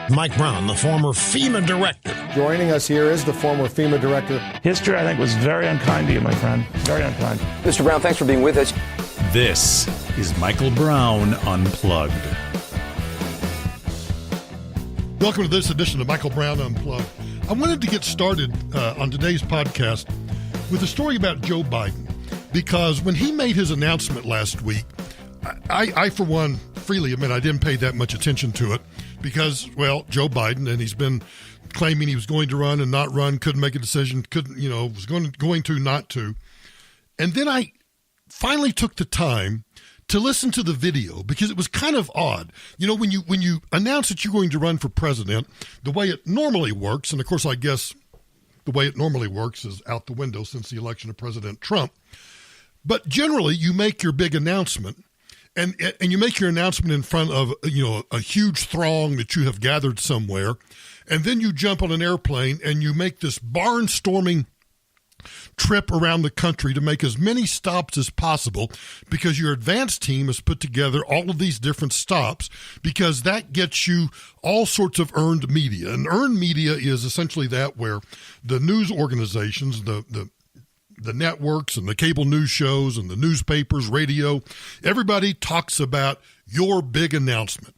Mike Brown, the former FEMA director. Joining us here is the former FEMA director. History, I think, was very unkind to you, my friend. Very unkind. Mr. Brown, thanks for being with us. This is Michael Brown Unplugged. Welcome to this edition of Michael Brown Unplugged. I wanted to get started on today's podcast with a story about Joe Biden, because when he made his announcement last week, I for one, freely admit I didn't pay that much attention to it because, well, Joe Biden, and he's been claiming he was going to run and not run, couldn't make a decision, was going to not to. And then I finally took the time to listen to the video because it was kind of odd. You know, when you announce that you're going to run for president, the way it normally works, and of course I guess the way it normally works is out the window since the election of President Trump, but generally you make your big announcement and you make your announcement in front of, a huge throng that you have gathered somewhere, and then you jump on an airplane and you make this barnstorming trip around the country to make as many stops as possible because your advance team has put together all of these different stops because that gets you all sorts of earned media. And earned media is essentially that where the news organizations, the networks and the cable news shows and the newspapers, radio, everybody talks about your big announcement.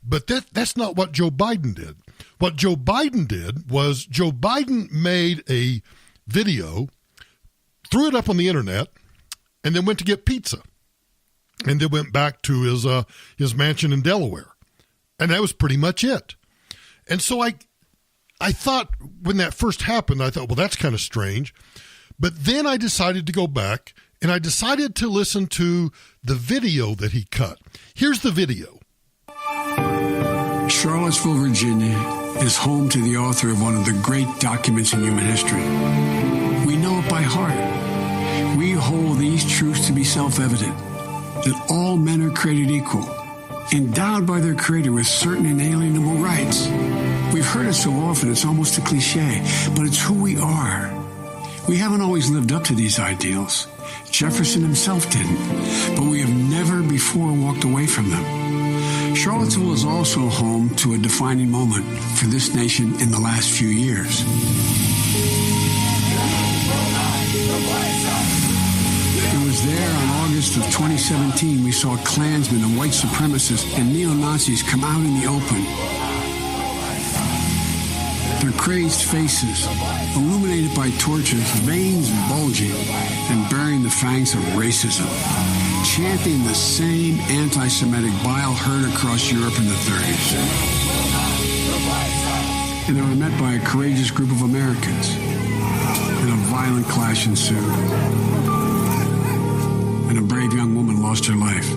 But that's not what Joe Biden did. What Joe Biden did was Joe Biden made a video, threw it up on the internet, and then went to get pizza. And then went back to his mansion in Delaware. And that was pretty much it. And so I thought when that first happened, I thought, well, that's kind of strange. But then I decided to go back and I decided to listen to the video that he cut. Here's the video. Charlottesville, Virginia is home to the author of one of the great documents in human history. We know it by heart. We hold these truths to be self-evident, that all men are created equal, endowed by their Creator with certain inalienable rights. We've heard it so often, it's almost a cliche, but it's who we are. We haven't always lived up to these ideals. Jefferson himself didn't, but we have never before walked away from them. Charlottesville is also home to a defining moment for this nation in the last few years. It was there on August of 2017 we saw Klansmen and white supremacists and neo-Nazis come out in the open. Their crazed faces, illuminated by torches, veins bulging and bearing the fangs of racism, chanting the same anti-Semitic bile heard across Europe in the 30s. And they were met by a courageous group of Americans, and a violent clash ensued. And a brave young woman lost her life.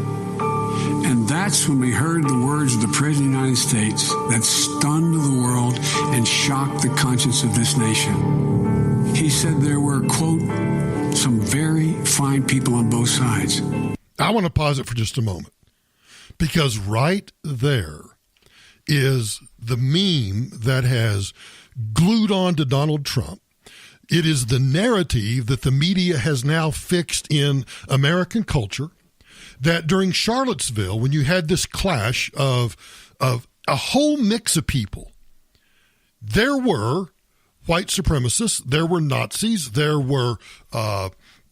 And that's when we heard the words of the President of the United States that stunned the world and shocked the conscience of this nation. He said there were, quote, some very fine people on both sides. I want to pause it for just a moment because right there is the meme that has glued on to Donald Trump. It is the narrative that the media has now fixed in American culture, that during Charlottesville, when you had this clash of a whole mix of people, there were white supremacists, there were Nazis, there were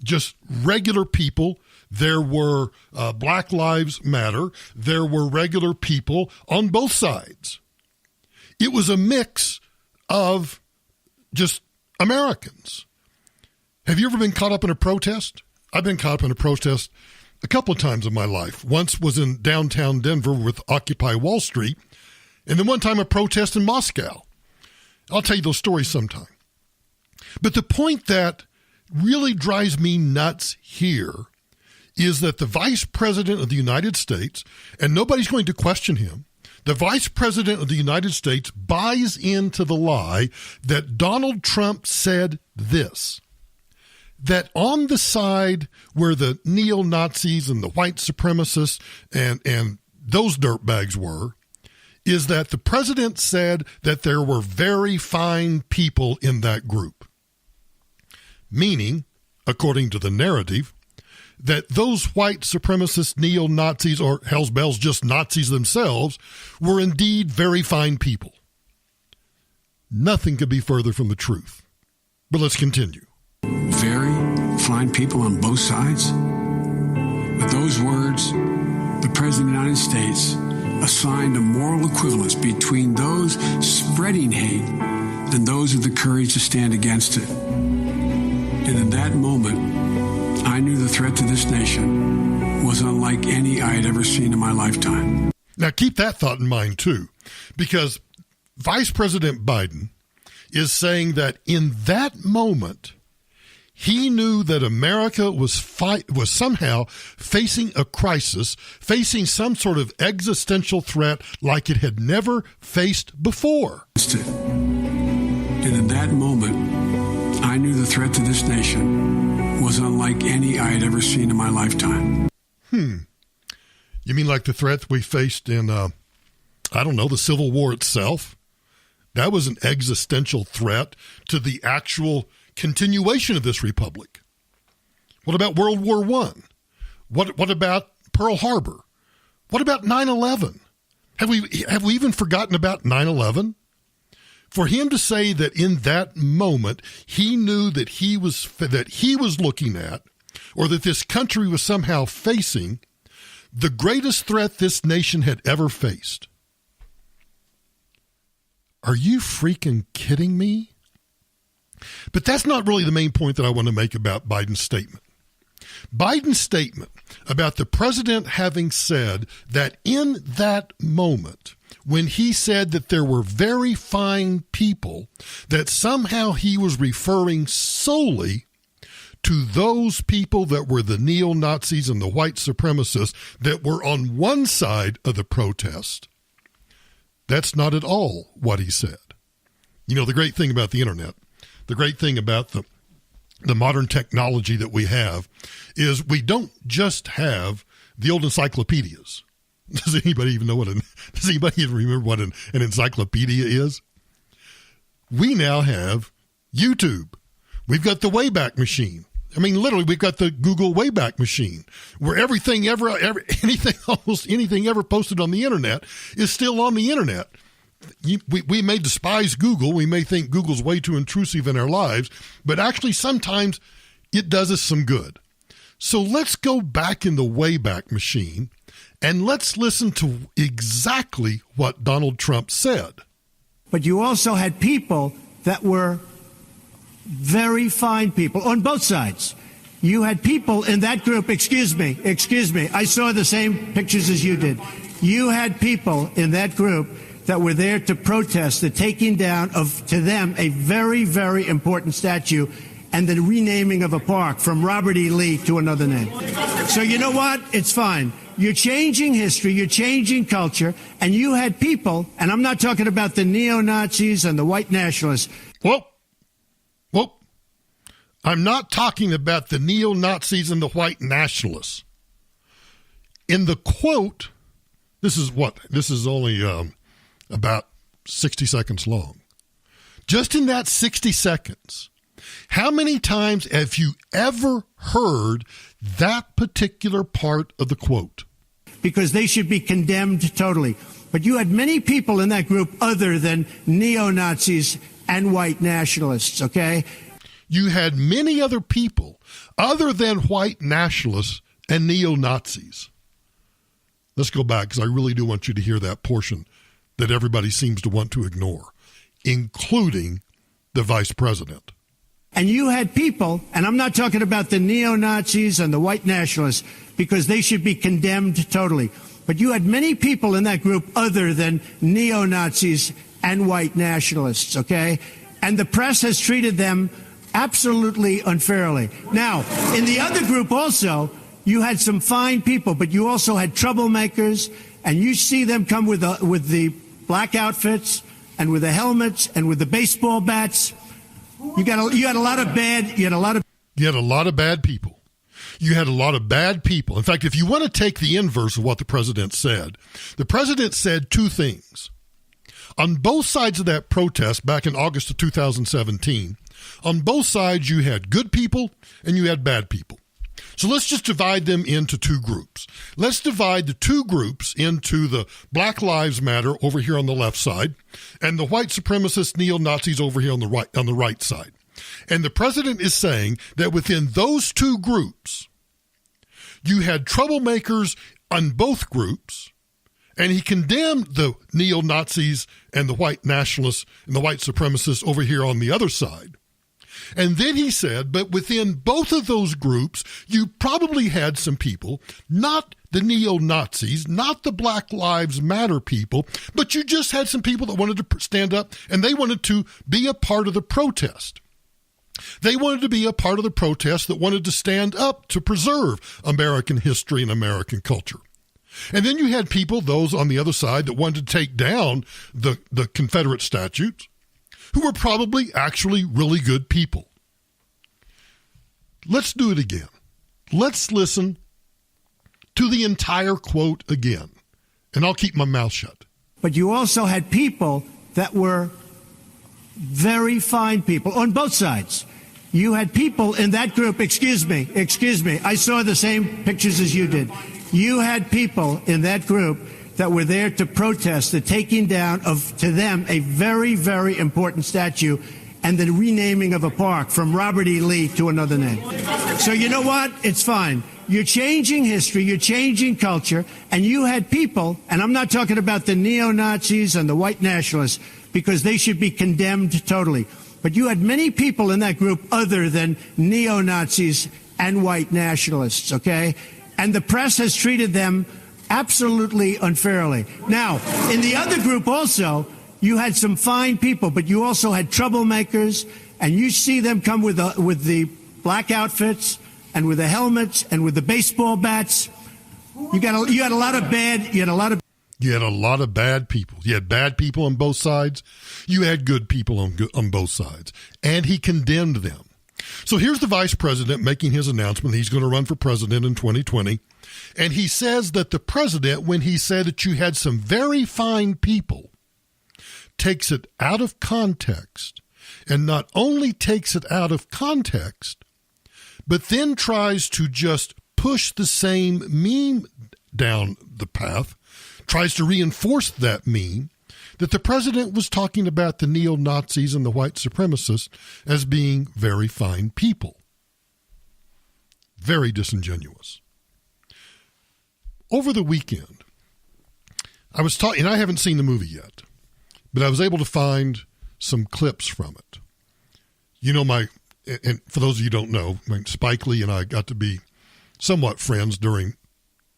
just regular people, there were Black Lives Matter, there were regular people on both sides. It was a mix of just Americans. Have you ever been caught up in a protest? I've been caught up in a protest a couple of times in my life. Once was in downtown Denver with Occupy Wall Street, and then one time a protest in Moscow. I'll tell you those stories sometime. But the point that really drives me nuts here is that the Vice President of the United States, and nobody's going to question him, the Vice President of the United States buys into the lie that Donald Trump said this, that on the side where the neo-Nazis and the white supremacists and those dirtbags were, is that the president said that there were very fine people in that group. Meaning, according to the narrative, that those white supremacist neo-Nazis, or hell's bells, just Nazis themselves, were indeed very fine people. Nothing could be further from the truth. But let's continue. Very fine people on both sides. With those words, the President of the United States assigned a moral equivalence between those spreading hate and those with the courage to stand against it. And in that moment, I knew the threat to this nation was unlike any I had ever seen in my lifetime. Now, keep that thought in mind, too, because Vice President Biden is saying that in that moment, he knew that America was somehow facing a crisis, facing some sort of existential threat like it had never faced before. And in that moment, I knew the threat to this nation was unlike any I had ever seen in my lifetime. You mean like the threat we faced in, the Civil War itself? That was an existential threat to the actual continuation of this republic. What about World War I? What about Pearl Harbor? What about 9/11? Have we even forgotten about 9/11? For him to say that in that moment he knew that he was looking at, or that this country was somehow facing the greatest threat this nation had ever faced. Are you freaking kidding me? But that's not really the main point that I want to make about Biden's statement. Biden's statement about the president having said that in that moment, when he said that there were very fine people, that somehow he was referring solely to those people that were the neo-Nazis and the white supremacists that were on one side of the protest. That's not at all what he said. You know, the great thing about the internet, the great thing about the modern technology that we have is we don't just have the old encyclopedias. Does anybody even remember what an encyclopedia is? We now have YouTube. We've got the Wayback Machine. I mean, literally, we've got the Google Wayback Machine, where anything ever posted on the internet is still on the internet. We may despise Google. We may think Google's way too intrusive in our lives, but actually sometimes it does us some good. So let's go back in the Wayback Machine and let's listen to exactly what Donald Trump said. But you also had people that were very fine people on both sides. You had people in that group, excuse me, I saw the same pictures as you did. You had people in that group that were there to protest the taking down of, to them, a very, very important statue and the renaming of a park from Robert E. Lee to another name. So you know what? It's fine. You're changing history, you're changing culture, and you had people, and I'm not talking about the neo-Nazis and the white nationalists. Well, I'm not talking about the neo-Nazis and the white nationalists. In the quote, this is only about 60 seconds long. Just in that 60 seconds, how many times have you ever heard that particular part of the quote? Because they should be condemned totally. But you had many people in that group other than neo-Nazis and white nationalists, okay? You had many other people other than white nationalists and neo-Nazis. Let's go back because I really do want you to hear that portion that everybody seems to want to ignore, including the vice president. And you had people, and I'm not talking about the neo-Nazis and the white nationalists, because they should be condemned totally. But you had many people in that group other than neo-Nazis and white nationalists, okay? And the press has treated them absolutely unfairly. Now, in the other group also, you had some fine people, but you also had troublemakers, and you see them come with the black outfits and with the helmets and with the baseball bats. You had a lot of bad people. You had a lot of bad people. In fact, if you want to take the inverse of what the president said two things. On both sides of that protest back in August of 2017, on both sides you had good people and you had bad people. So let's just divide them into two groups. Let's divide the two groups into the Black Lives Matter over here on the left side and the white supremacist neo-Nazis over here on the right side. And the president is saying that within those two groups, you had troublemakers on both groups, and he condemned the neo-Nazis and the white nationalists and the white supremacists over here on the other side. And then he said, but within both of those groups, you probably had some people, not the neo-Nazis, not the Black Lives Matter people, but you just had some people that wanted to stand up and they wanted to be a part of the protest. They wanted to be a part of the protest that wanted to stand up to preserve American history and American culture. And then you had people, those on the other side, that wanted to take down the Confederate statues, who were probably actually really good people. Let's do it again. Let's listen to the entire quote again, and I'll keep my mouth shut. But you also had people that were very fine people on both sides. You had people in that group, excuse me, I saw the same pictures as you did. You had people in that group that were there to protest the taking down of, to them, a very, very important statue and the renaming of a park from Robert E. Lee to another name. So you know what? It's fine. You're changing history, you're changing culture, and you had people, and I'm not talking about the neo-Nazis and the white nationalists, because they should be condemned totally. But you had many people in that group other than neo-Nazis and white nationalists, okay? And the press has treated them absolutely unfairly. Now, in the other group also, you had some fine people, but you also had troublemakers, and you see them come with the black outfits and with the helmets and with the baseball bats. You had a lot of bad people. You had bad people on both sides. You had good people on both sides. And he condemned them. So here's the vice president making his announcement. He's going to run for president in 2020. And he says that the president, when he said that you had some very fine people, takes it out of context. And not only takes it out of context, but then tries to just push the same meme down the path, tries to reinforce that meme, that the president was talking about the neo-Nazis and the white supremacists as being very fine people. Very disingenuous. Over the weekend, I was talking, and I haven't seen the movie yet, but I was able to find some clips from it. You know, and for those of you who don't know, Spike Lee and I got to be somewhat friends during,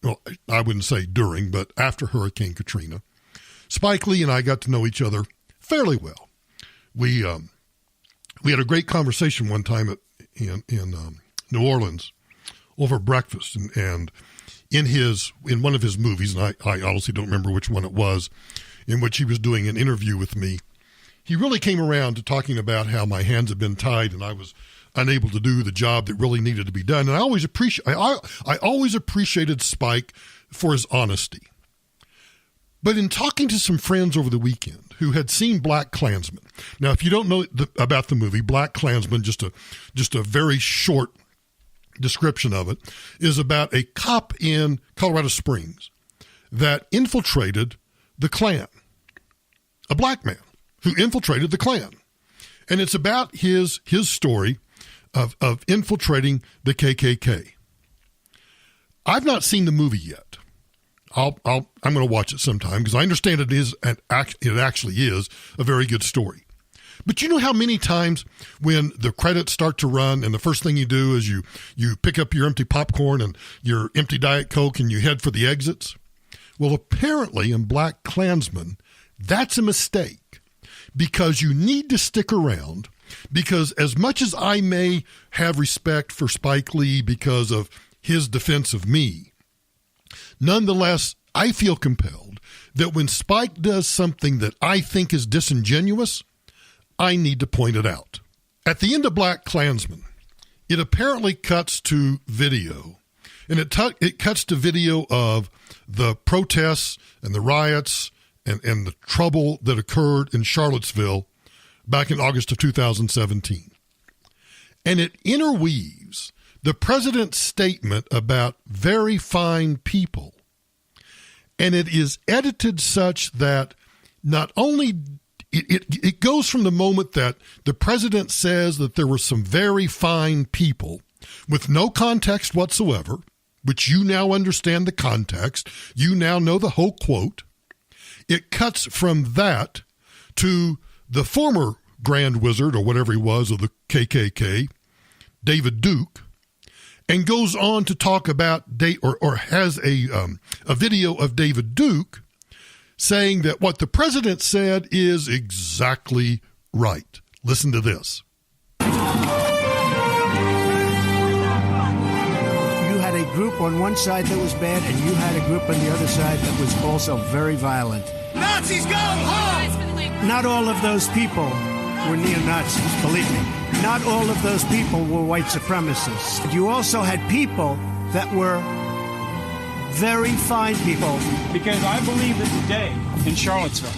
well, I wouldn't say during, but after Hurricane Katrina. Spike Lee and I got to know each other fairly well. We had a great conversation one time in New Orleans over breakfast, and in one of his movies, and I honestly don't remember which one it was, in which he was doing an interview with me. He really came around to talking about how my hands had been tied and I was unable to do the job that really needed to be done. And I always appreciated Spike for his honesty. But in talking to some friends over the weekend who had seen Black Klansman, now if you don't know about the movie, Black Klansman, just a very short description of it, is about a cop in Colorado Springs that infiltrated the Klan, a black man who infiltrated the Klan. And it's about his story of infiltrating the KKK. I've not seen the movie yet. I'm going to watch it sometime because I understand it actually is a very good story. But you know how many times when the credits start to run and the first thing you do is you pick up your empty popcorn and your empty Diet Coke and you head for the exits? Well, apparently in Black Klansman, that's a mistake because you need to stick around, because as much as I may have respect for Spike Lee because of his defense of me, nonetheless, I feel compelled that when Spike does something that I think is disingenuous, I need to point it out. At the end of Black Klansman, it apparently cuts to video, and it cuts to video of the protests and the riots and the trouble that occurred in Charlottesville back in August of 2017. And it interweaves the president's statement about very fine people, and it is edited such that not only it goes from the moment that the president says that there were some very fine people with no context whatsoever, which you now understand the context, you now know the whole quote. It cuts from that to the former Grand Wizard, or whatever he was, of the KKK, David Duke, and goes on to talk about, or has a video of David Duke saying that what the president said is exactly right. Listen to this. You had a group on one side that was bad, and you had a group on the other side that was also very violent. Nazis go home! Not all of those people were neo-Nazis, believe me. Not all of those people were white supremacists. You also had people that were very fine people. Because I believe that today in Charlottesville,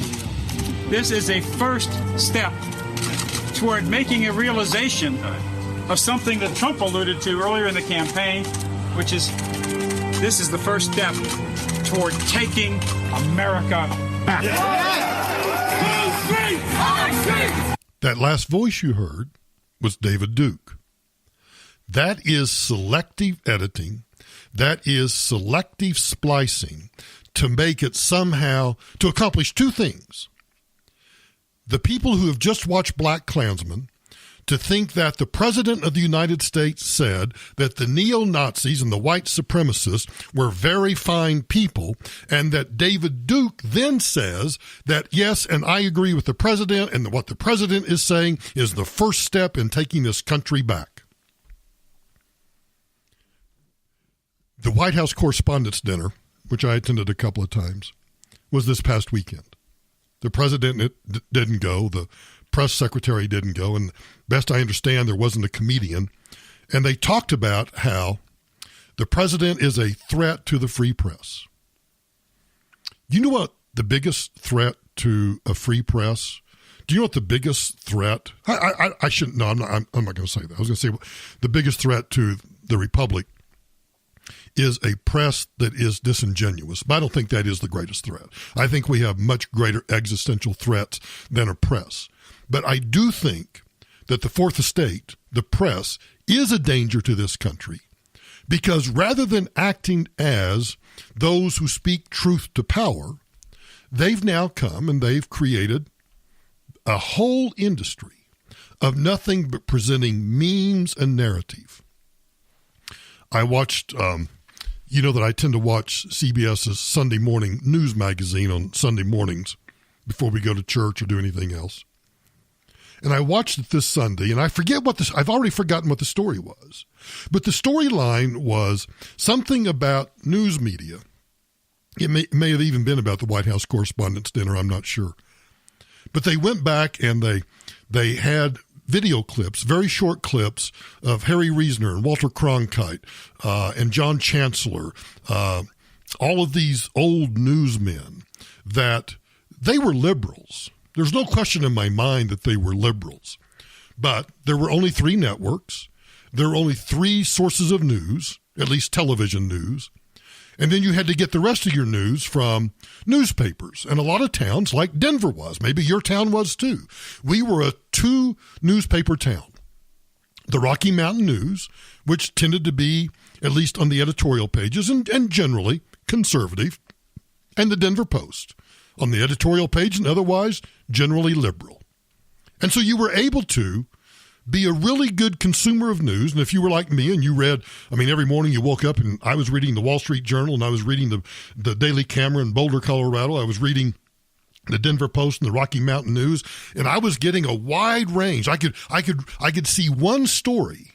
this is a first step toward making a realization of something that Trump alluded to earlier in the campaign, which is this is the first step toward taking America back. That last voice you heard was David Duke. That is selective editing. That is selective splicing to make it somehow, to accomplish two things. The people who have just watched Black Klansman to think that the President of the United States said that the neo-Nazis and the white supremacists were very fine people, and that David Duke then says that, yes, and I agree with the President, and what the President is saying is the first step in taking this country back. The White House Correspondents' Dinner, which I attended a couple of times, was this past weekend. The President didn't go, the press secretary didn't go, and best I understand, there wasn't a comedian. And they talked about how the president is a threat to the free press. You know what the biggest threat to a free press? Do you know what the biggest threat? I shouldn't. No, I'm not going to say that. I was going to say the biggest threat to the republic is a press that is disingenuous. But I don't think that is the greatest threat. I think we have much greater existential threats than a press. But I do think that the fourth estate, the press, is a danger to this country, because rather than acting as those who speak truth to power, they've now come and they've created a whole industry of nothing but presenting memes and narrative. I watched, you know that I tend to watch CBS's Sunday morning news magazine on Sunday mornings before we go to church or do anything else. And I watched it this Sunday, and I forget I've already forgotten what the story was. But the storyline was something about news media. It may have even been about the White House Correspondents' Dinner, I'm not sure. But they went back and they had video clips, very short clips of Harry Reasoner and Walter Cronkite and John Chancellor, all of these old newsmen, that they were liberals. There's no question in my mind that they were liberals. But there were only 3 networks. There were only 3 sources of news, at least television news. And then you had to get the rest of your news from newspapers. And a lot of towns, like Denver was, maybe your town was too. We were a 2-newspaper town. The Rocky Mountain News, which tended to be, at least on the editorial pages, and generally conservative, and the Denver Post, on the editorial page and otherwise generally liberal. And so you were able to be a really good consumer of news. And if you were like me and you read, every morning you woke up and I was reading the Wall Street Journal and I was reading the Daily Camera in Boulder, Colorado. I was reading the Denver Post and the Rocky Mountain News, and I was getting a wide range. I could see one story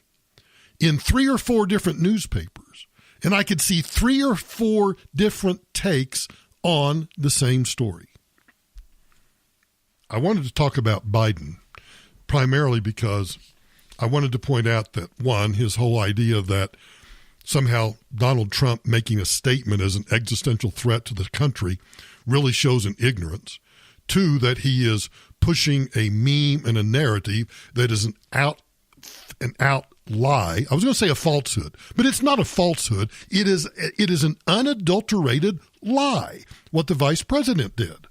in 3 or 4 different newspapers, and I could see 3 or 4 different takes on the same story. I wanted to talk about Biden primarily because I wanted to point out that, one, his whole idea that somehow Donald Trump making a statement as an existential threat to the country really shows an ignorance. 2, that he is pushing a meme and a narrative that is an out lie. I was going to say a falsehood, but it's not a falsehood. It is an unadulterated lie, what the vice president did.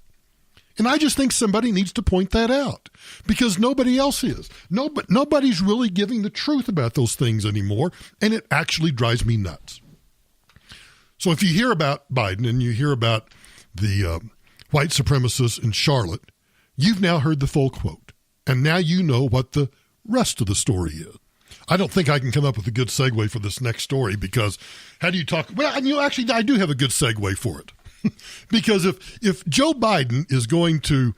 And I just think somebody needs to point that out because nobody else is. Nobody's really giving the truth about those things anymore, and it actually drives me nuts. So if you hear about Biden and you hear about the white supremacists in Charlotte, you've now heard the full quote, and now you know what the rest of the story is. I don't think I can come up with a good segue for this next story because how do you talk? Well, actually, I do have a good segue for it. Because if Joe Biden is going to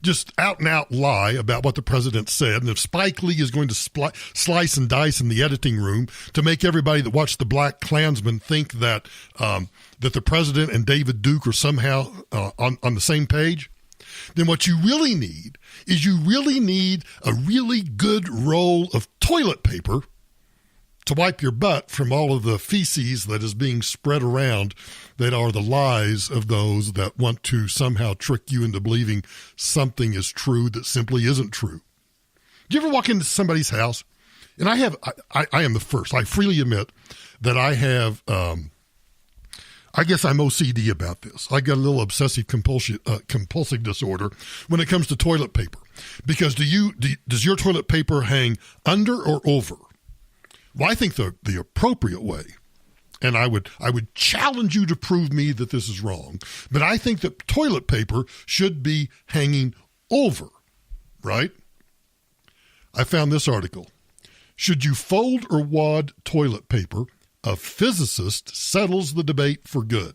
just out and out lie about what the president said, and if Spike Lee is going to slice and dice in the editing room to make everybody that watched the Black Klansman think that that the president and David Duke are somehow on the same page, then what you really need is a really good roll of toilet paper to wipe your butt from all of the feces that is being spread around that are the lies of those that want to somehow trick you into believing something is true that simply isn't true. Do you ever walk into somebody's house? And I am the first. I freely admit that I have, I guess I'm OCD about this. I got a little obsessive compulsive disorder when it comes to toilet paper. Because does your toilet paper hang under or over? Well, I think the appropriate way, and I would challenge you to prove me that this is wrong, but I think that toilet paper should be hanging over, right? I found this article. Should you fold or wad toilet paper? A physicist settles the debate for good.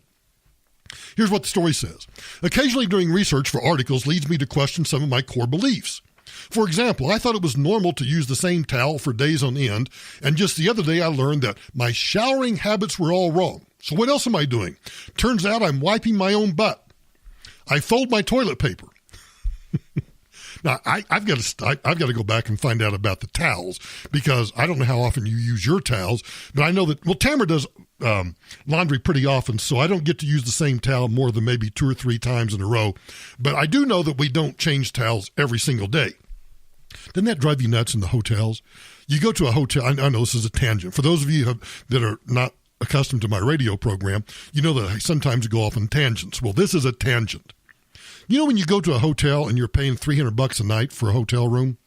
Here's what the story says. Occasionally doing research for articles leads me to question some of my core beliefs. For example, I thought it was normal to use the same towel for days on end, and just the other day I learned that my showering habits were all wrong. So what else am I doing? Turns out I'm wiping my own butt. I fold my toilet paper. Now, I've got to go back and find out about the towels because I don't know how often you use your towels, but I know that, well, Tamara does laundry pretty often, so I don't get to use the same towel more than maybe 2 or 3 times in a row. But I do know that we don't change towels every single day. Doesn't that drive you nuts in the hotels? You go to a hotel. I know this is a tangent. For those of you that are not accustomed to my radio program, you know that I sometimes go off on tangents. Well, this is a tangent. You know when you go to a hotel and you're paying $300 a night for a hotel room?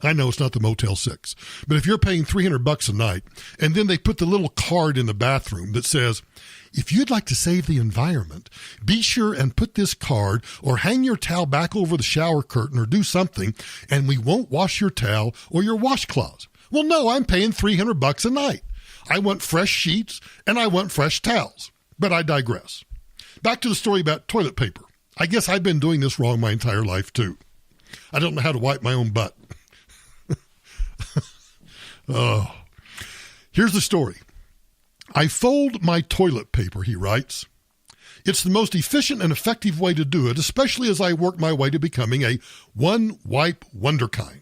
I know it's not the Motel 6, but if you're paying $300 a night and then they put the little card in the bathroom that says, if you'd like to save the environment, be sure and put this card or hang your towel back over the shower curtain or do something and we won't wash your towel or your washcloths. Well, no, I'm paying $300 a night. I want fresh sheets and I want fresh towels, but I digress. Back to the story about toilet paper. I guess I've been doing this wrong my entire life too. I don't know how to wipe my own butt. Oh, here's the story. I fold my toilet paper, he writes. It's the most efficient and effective way to do it, especially as I work my way to becoming a one-wipe wonderkind.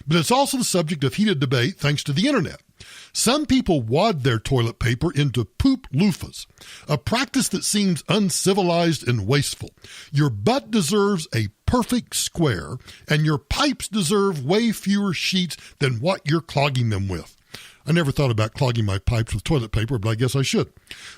But it's also the subject of heated debate thanks to the internet. Some people wad their toilet paper into poop loofahs, a practice that seems uncivilized and wasteful. Your butt deserves a perfect square, and your pipes deserve way fewer sheets than what you're clogging them with. I never thought about clogging my pipes with toilet paper, but I guess I should.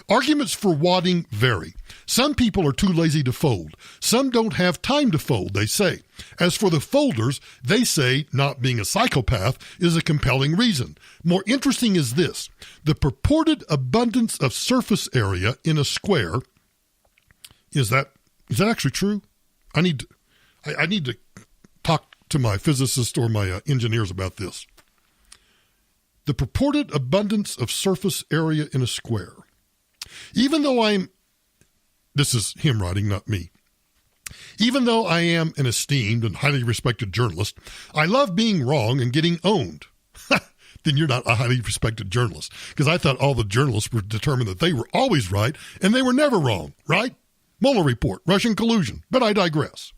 Arguments for wadding vary. Some people are too lazy to fold. Some don't have time to fold, they say. As for the folders, they say not being a psychopath is a compelling reason. More interesting is this. The purported abundance of surface area in a square, is that actually true? I need to talk to my physicist or my engineers about this. The purported abundance of surface area in a square. Even though this is him writing, not me. Even though I am an esteemed and highly respected journalist, I love being wrong and getting owned. Then you're not a highly respected journalist, because I thought all the journalists were determined that they were always right and they were never wrong, right? Mueller report, Russian collusion, but I digress.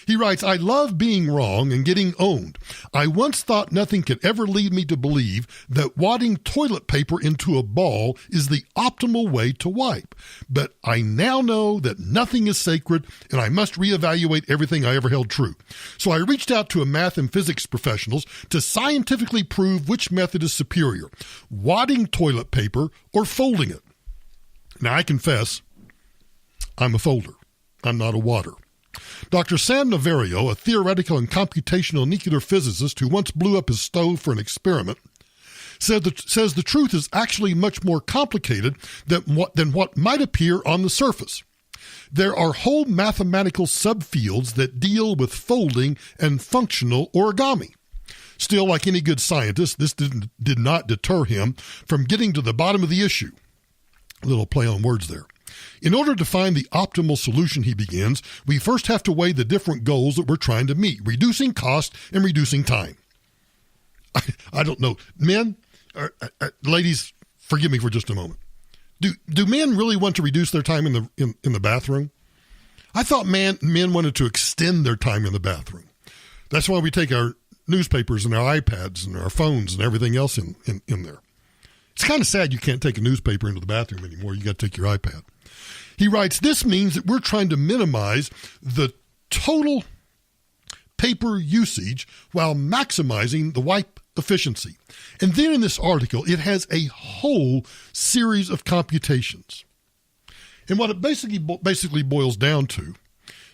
He writes, I love being wrong and getting owned. I once thought nothing could ever lead me to believe that wadding toilet paper into a ball is the optimal way to wipe. But I now know that nothing is sacred and I must reevaluate everything I ever held true. So I reached out to a math and physics professionals to scientifically prove which method is superior, wadding toilet paper or folding it. Now, I confess, I'm a folder. I'm not a wadder. Dr. Sam Navarro, a theoretical and computational nuclear physicist who once blew up his stove for an experiment, says the truth is actually much more complicated than what might appear on the surface. There are whole mathematical subfields that deal with folding and functional origami. Still, like any good scientist, this did not deter him from getting to the bottom of the issue. A little play on words there. In order to find the optimal solution, he begins, we first have to weigh the different goals that we're trying to meet, reducing cost and reducing time. I don't know. Men, ladies, forgive me for just a moment. Do men really want to reduce their time in the bathroom? I thought men wanted to extend their time in the bathroom. That's why we take our newspapers and our iPads and our phones and everything else in there. It's kind of sad you can't take a newspaper into the bathroom anymore. You got to take your iPad. He writes, this means that we're trying to minimize the total paper usage while maximizing the wipe efficiency. And then in this article, it has a whole series of computations. And what it basically boils down to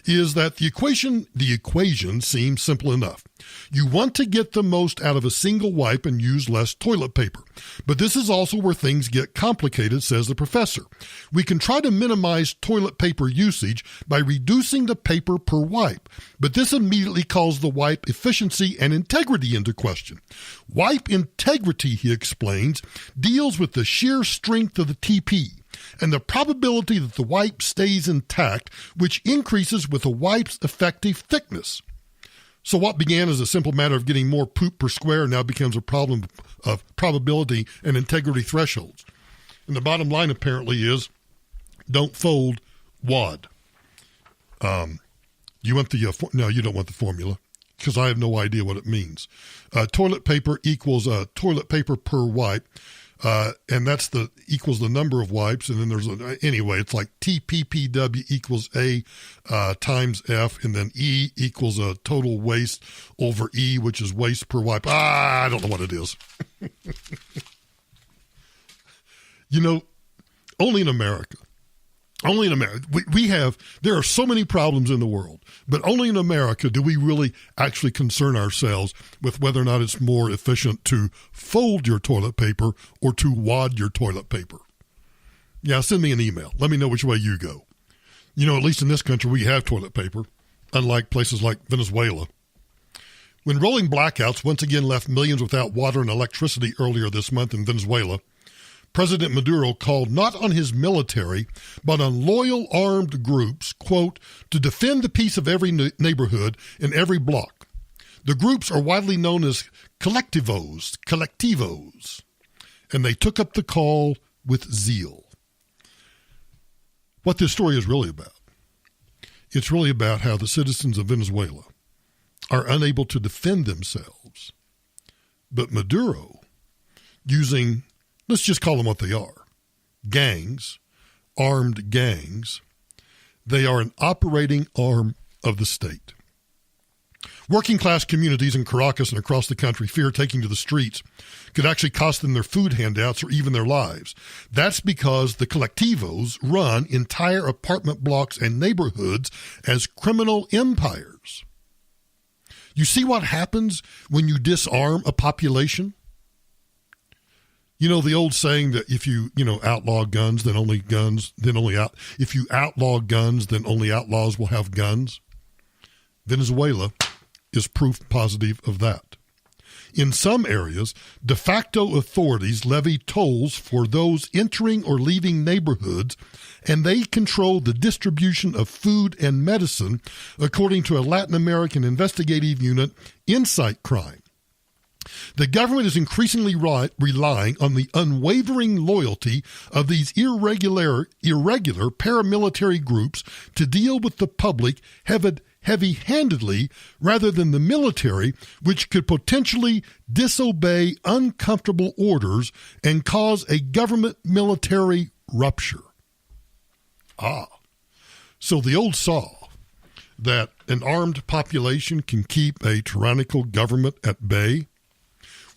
is that the equation seems simple enough. You want to get the most out of a single wipe and use less toilet paper. But this is also where things get complicated, says the professor. We can try to minimize toilet paper usage by reducing the paper per wipe, but this immediately calls the wipe efficiency and integrity into question. Wipe integrity, he explains, deals with the sheer strength of the TP and the probability that the wipe stays intact, which increases with a wipe's effective thickness. So what began as a simple matter of getting more poop per square now becomes a problem of probability and integrity thresholds. And the bottom line apparently is, don't fold, wad. You want the no, you don't want the formula because I have no idea what it means. Toilet paper equals toilet paper per wipe. And that's equals the number of wipes. And then there's anyway, it's like TPPW equals A times F, and then E equals a total waste over E, which is waste per wipe. I don't know what it is. Only in America, there are so many problems in the world, but only in America do we really actually concern ourselves with whether or not it's more efficient to fold your toilet paper or to wad your toilet paper. Yeah, send me an email. Let me know which way you go. At least in this country, we have toilet paper, unlike places like Venezuela. When rolling blackouts once again left millions without water and electricity earlier this month in Venezuela, President Maduro called not on his military, but on loyal armed groups, quote, to defend the peace of every neighborhood and every block. The groups are widely known as collectivos, and they took up the call with zeal. What this story is really about, it's really about how the citizens of Venezuela are unable to defend themselves. But Maduro, using, let's just call them what they are, gangs, armed gangs, they are an operating arm of the state. Working class communities in Caracas and across the country fear taking to the streets could actually cost them their food handouts or even their lives. That's because the collectivos run entire apartment blocks and neighborhoods as criminal empires. You see what happens when you disarm a population? The old saying that if you outlaw guns, if you outlaw guns, then only outlaws will have guns. Venezuela is proof positive of that. In some areas, de facto authorities levy tolls for those entering or leaving neighborhoods, and they control the distribution of food and medicine, according to a Latin American investigative unit, Insight Crime. The government is increasingly relying on the unwavering loyalty of these irregular paramilitary groups to deal with the public heavy-handedly rather than the military, which could potentially disobey uncomfortable orders and cause a government-military rupture. So the old saw that an armed population can keep a tyrannical government at bay.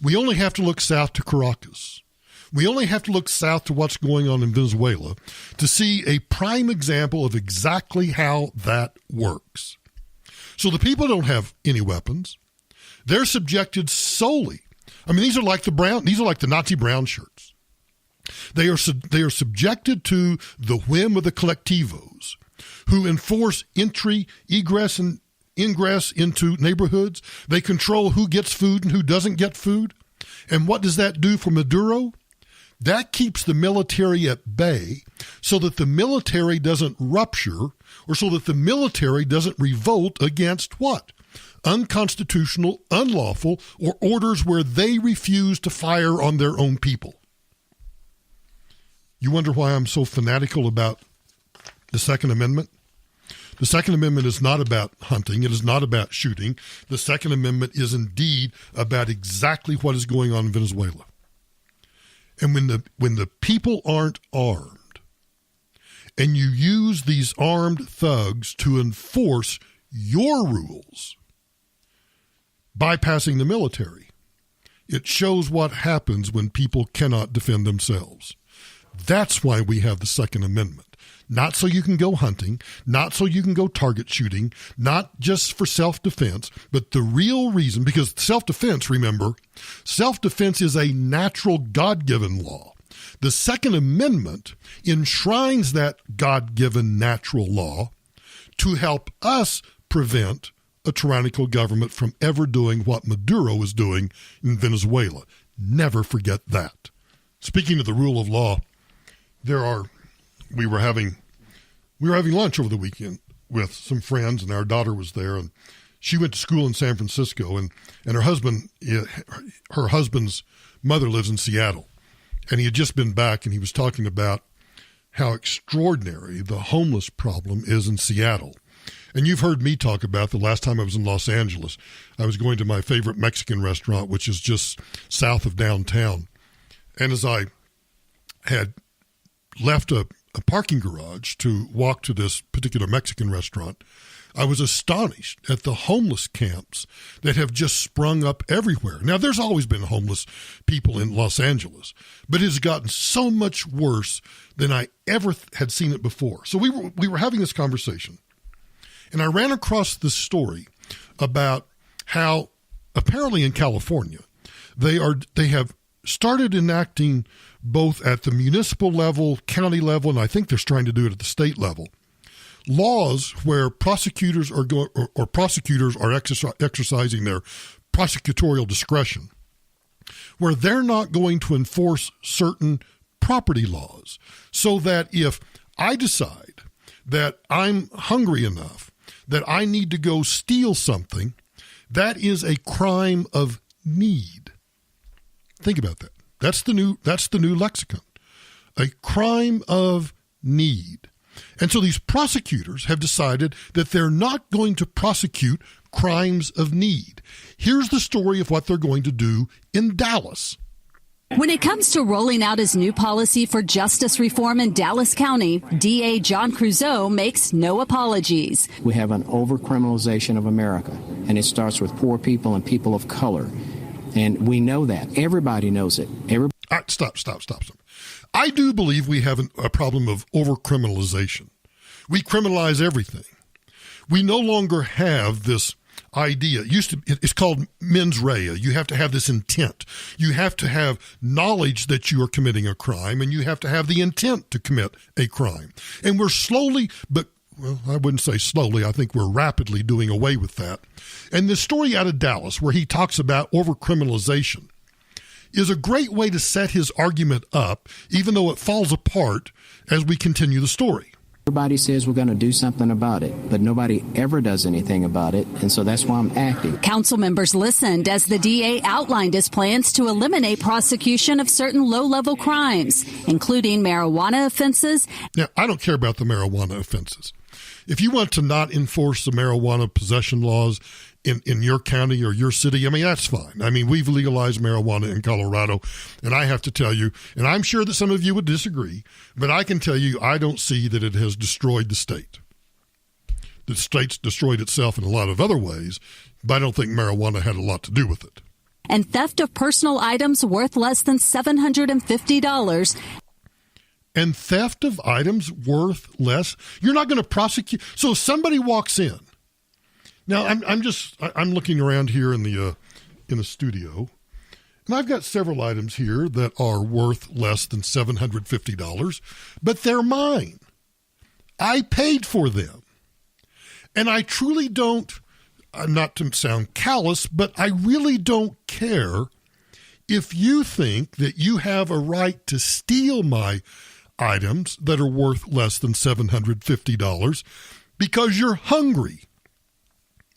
We only have to look south to Caracas. We only have to look south to what's going on in Venezuela to see a prime example of exactly how that works. So the people don't have any weapons. They're subjected solely. I mean, these are like the Nazi brown shirts. They are subjected to the whim of the collectivos, who enforce entry, egress, and ingress into neighborhoods. They control who gets food and who doesn't get food. And what does that do for Maduro? That keeps the military at bay so that the military doesn't rupture, or so that the military doesn't revolt against what? Unconstitutional, unlawful, or orders where they refuse to fire on their own people. You wonder why I'm so fanatical about the Second Amendment? The Second Amendment is not about hunting. It is not about shooting. The Second Amendment is indeed about exactly what is going on in Venezuela. And when the people aren't armed, and you use these armed thugs to enforce your rules, bypassing the military, it shows what happens when people cannot defend themselves. That's why we have the Second Amendment. Not so you can go hunting, not so you can go target shooting, not just for self-defense, but the real reason, because self-defense, remember, self-defense is a natural God-given law. The Second Amendment enshrines that God-given natural law to help us prevent a tyrannical government from ever doing what Maduro is doing in Venezuela. Never forget that. Speaking of the rule of law, we were having lunch over the weekend with some friends, and our daughter was there, and she went to school in San Francisco, and her husband's mother lives in Seattle, and he had just been back, and he was talking about how extraordinary the homeless problem is in Seattle. And you've heard me talk about the last time I was in Los Angeles. I was going to my favorite Mexican restaurant, which is just south of downtown. And as I had left a parking garage to walk to this particular Mexican restaurant, I was astonished at the homeless camps that have just sprung up everywhere. Now, there's always been homeless people in Los Angeles, but it has gotten so much worse than I ever had seen it before. So we were having this conversation, and I ran across this story about how apparently in California they have started enacting, both at the municipal level, county level, and I think they're trying to do it at the state level, laws where prosecutors are exercising their prosecutorial discretion, where they're not going to enforce certain property laws, so that if I decide that I'm hungry enough that I need to go steal something, that is a crime of need. Think about that. That's the new lexicon. A crime of need. And so these prosecutors have decided that they're not going to prosecute crimes of need. Here's the story of what they're going to do in Dallas. When it comes to rolling out his new policy for justice reform in Dallas County, DA John Creuzot makes no apologies. We have an overcriminalization of America, and it starts with poor people and people of color. And we know that. Everybody knows it. Stop. I do believe we have a problem of overcriminalization. We criminalize everything. We no longer have this idea. It's called mens rea. You have to have this intent. You have to have knowledge that you are committing a crime, and you have to have the intent to commit a crime. And we're slowly, well, I wouldn't say slowly, I think we're rapidly doing away with that. And the story out of Dallas, where he talks about overcriminalization, is a great way to set his argument up, even though it falls apart as we continue the story. Everybody says we're going to do something about it, but nobody ever does anything about it, and so that's why I'm acting. Council members listened as the DA outlined his plans to eliminate prosecution of certain low-level crimes, including marijuana offenses. Now, I don't care about the marijuana offenses. if you want to not enforce the marijuana possession laws in your county or your city, I mean, that's fine. I mean, we've legalized marijuana in Colorado, and I have to tell you, and I'm sure that some of you would disagree, but I can tell you I don't see that it has destroyed the state. The state's destroyed itself in a lot of other ways, but I don't think marijuana had a lot to do with it. And theft of personal items worth less than $750. And theft of items worth less? You're not going to prosecute. So if somebody walks in. Now, I'm looking around here in the studio, and I've got several items here that are worth less than $750, but they're mine. I paid for them. And I truly don't, not to sound callous, but I really don't care if you think that you have a right to steal my items that are worth less than $750 because you're hungry.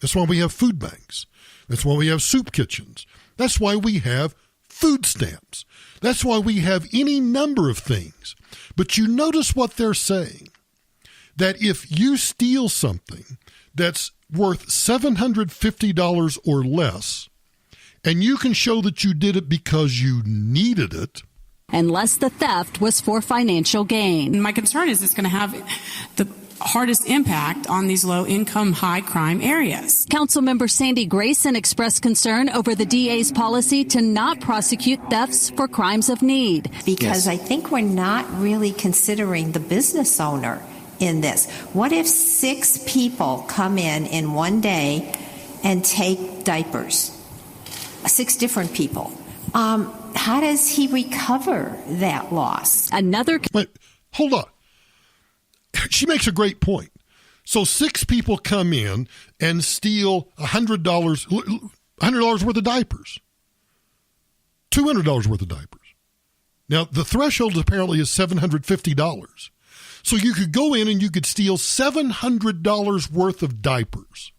That's why we have food banks. That's why we have soup kitchens. That's why we have food stamps. That's why we have any number of things. But you notice what they're saying, that if you steal something that's worth $750 or less, and you can show that you did it because you needed it, unless the theft was for financial gain. My concern is it's going to have the hardest impact on these low-income, high-crime areas. Councilmember Sandy Grayson expressed concern over the DA's policy to not prosecute thefts for crimes of need. Because I think we're not really considering the business owner in this. What if 6 people come in one day and take diapers? 6 different people. How does he recover that loss? Wait, hold on. She makes a great point. So 6 people come in and steal $100 worth of diapers, $200 worth of diapers. Now, the threshold apparently is $750. So you could go in and you could steal $700 worth of diapers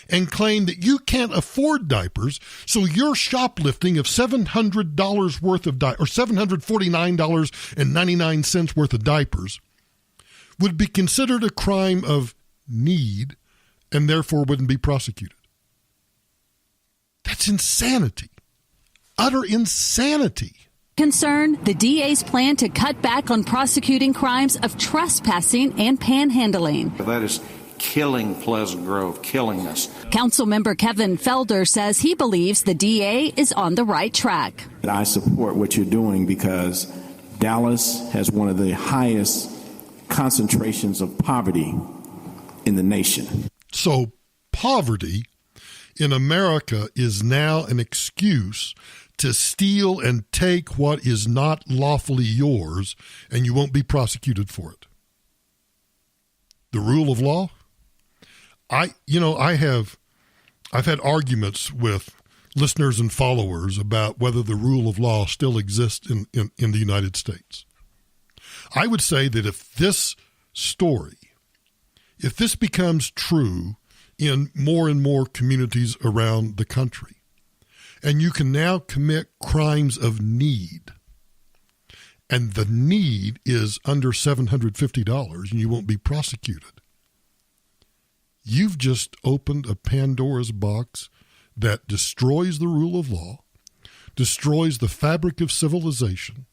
and claim that you can't afford diapers, so your shoplifting of $700 worth of or $749.99 worth of diapers would be considered a crime of need and therefore wouldn't be prosecuted. That's insanity. Utter insanity. Concern, the DA's plan to cut back on prosecuting crimes of trespassing and panhandling. That is killing Pleasant Grove, killing us. Councilmember Kevin Felder says he believes the DA is on the right track. I support what you're doing because Dallas has one of the highest concentrations of poverty in the nation. So poverty in America is now an excuse to steal and take what is not lawfully yours, and you won't be prosecuted for it. The rule of law? I've had arguments with listeners and followers about whether the rule of law still exists in the United States. I would say that if this becomes true in more and more communities around the country, and you can now commit crimes of need, and the need is under $750 and you won't be prosecuted, you've just opened a Pandora's box that destroys the rule of law, destroys the fabric of civilization,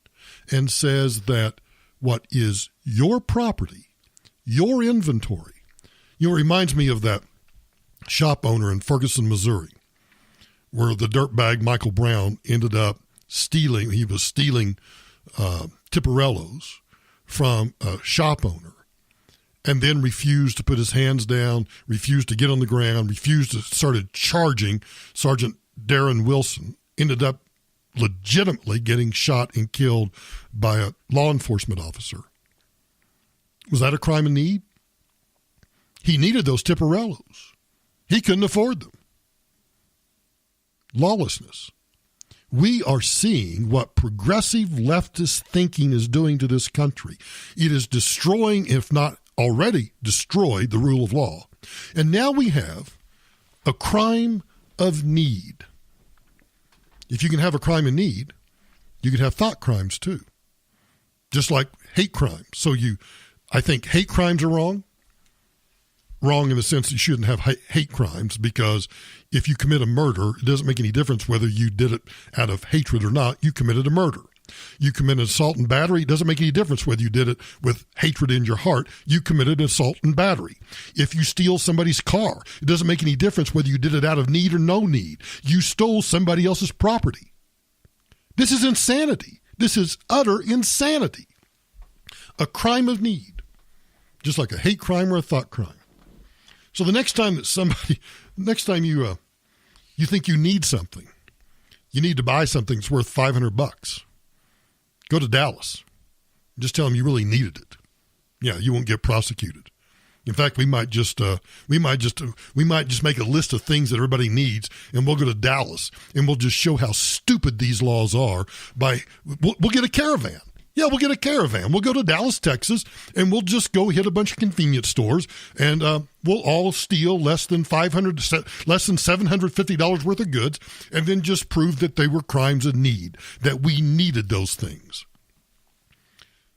and says that what is your property, your inventory. It reminds me of that shop owner in Ferguson, Missouri, where the dirtbag Michael Brown ended up stealing. He was stealing Tipperellos from a shop owner and then refused to put his hands down, refused to get on the ground, started charging Sergeant Darren Wilson, ended up legitimately getting shot and killed by a law enforcement officer. Was that a crime of need? He needed those Tipperellos. He couldn't afford them. Lawlessness. We are seeing what progressive leftist thinking is doing to this country. It is destroying, if not already destroyed, the rule of law. And now we have a crime of need. If you can have a crime of need, you can have thought crimes too, just like hate crimes. So I think hate crimes are wrong. wrong in the sense that you shouldn't have hate crimes, because if you commit a murder, it doesn't make any difference whether you did it out of hatred or not. You committed a murder. You committed assault and battery. It doesn't make any difference whether you did it with hatred in your heart. You committed assault and battery. If you steal somebody's car, it doesn't make any difference whether you did it out of need or no need. You stole somebody else's property. This is insanity. This is utter insanity. A crime of need, just like a hate crime or a thought crime. So the next time you think you need something, you need to buy something that's worth $500, go to Dallas. Just tell them you really needed it. Yeah, you won't get prosecuted. In fact, we might just make a list of things that everybody needs, and we'll go to Dallas and we'll just show how stupid these laws are. We'll get a caravan. Yeah, we'll get a caravan. We'll go to Dallas, Texas, and we'll just go hit a bunch of convenience stores, and we'll all steal less than $750 worth of goods, and then just prove that they were crimes of need, that we needed those things.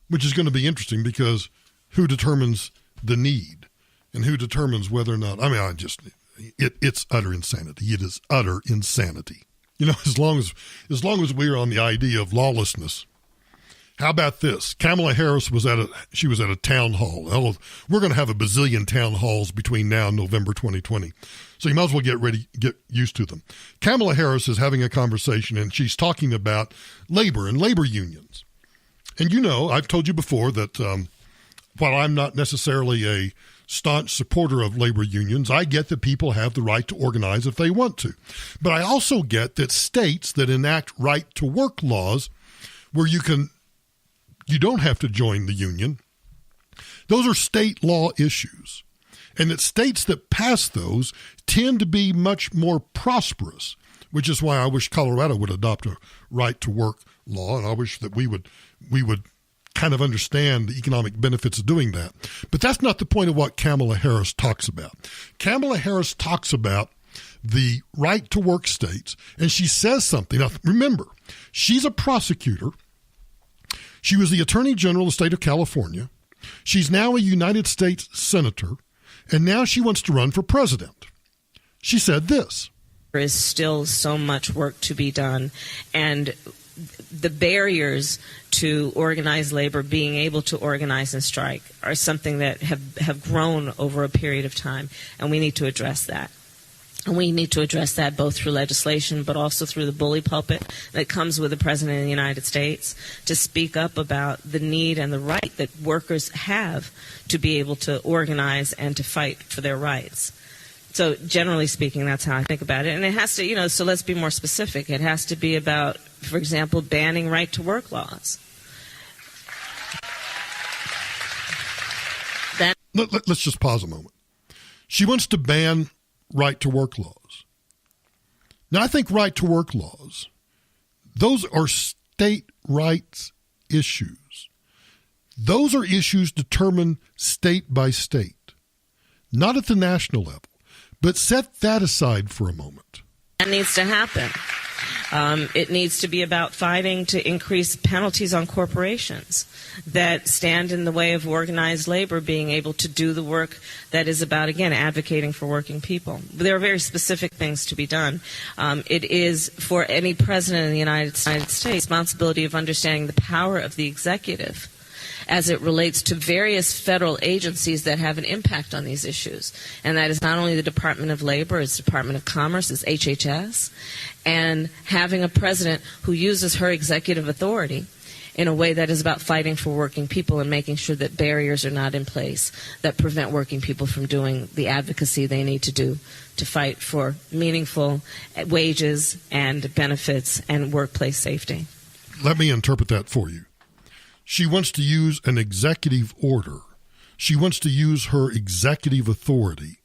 Which is going to be interesting, because who determines the need, and who determines whether or not? I mean, it's utter insanity. It is utter insanity. You know, as long as we're on the idea of lawlessness. How about this? Kamala Harris was at a town hall. We're going to have a bazillion town halls between now and November 2020. So you might as well get used to them. Kamala Harris is having a conversation, and she's talking about labor and labor unions. And you know, I've told you before that while I'm not necessarily a staunch supporter of labor unions, I get that people have the right to organize if they want to. But I also get that states that enact right-to-work laws where you don't have to join the union, those are state law issues. And that states that pass those tend to be much more prosperous, which is why I wish Colorado would adopt a right-to-work law, and I wish that we would kind of understand the economic benefits of doing that. But that's not the point of what Kamala Harris talks about. Kamala Harris talks about the right-to-work states, and she says something. Now, remember, she's a prosecutor. She was the Attorney General of the state of California. She's now a United States Senator, and now she wants to run for president. She said this. There is still so much work to be done, and the barriers to organized labor, being able to organize and strike, are something that have grown over a period of time, and we need to address that. And we need to address that both through legislation, but also through the bully pulpit that comes with the President of the United States to speak up about the need and the right that workers have to be able to organize and to fight for their rights. So generally speaking, that's how I think about it. And it has to, so let's be more specific. It has to be about, for example, banning right-to-work laws. Let's just pause a moment. She wants to ban right-to-work laws. Now, I think right-to-work laws, those are state rights issues. Those are issues determined state by state, not at the national level. But set that aside for a moment. That needs to happen. It needs to be about fighting to increase penalties on corporations that stand in the way of organized labor being able to do the work that is about, again, advocating for working people. There are very specific things to be done. It is for any president of the United States responsibility of understanding the power of the executive as it relates to various federal agencies that have an impact on these issues. And that is not only the Department of Labor, it's Department of Commerce, it's HHS, and having a president who uses her executive authority in a way that is about fighting for working people and making sure that barriers are not in place that prevent working people from doing the advocacy they need to do to fight for meaningful wages and benefits and workplace safety. Let me interpret that for you. She wants to use an executive order. She wants to use her executive authority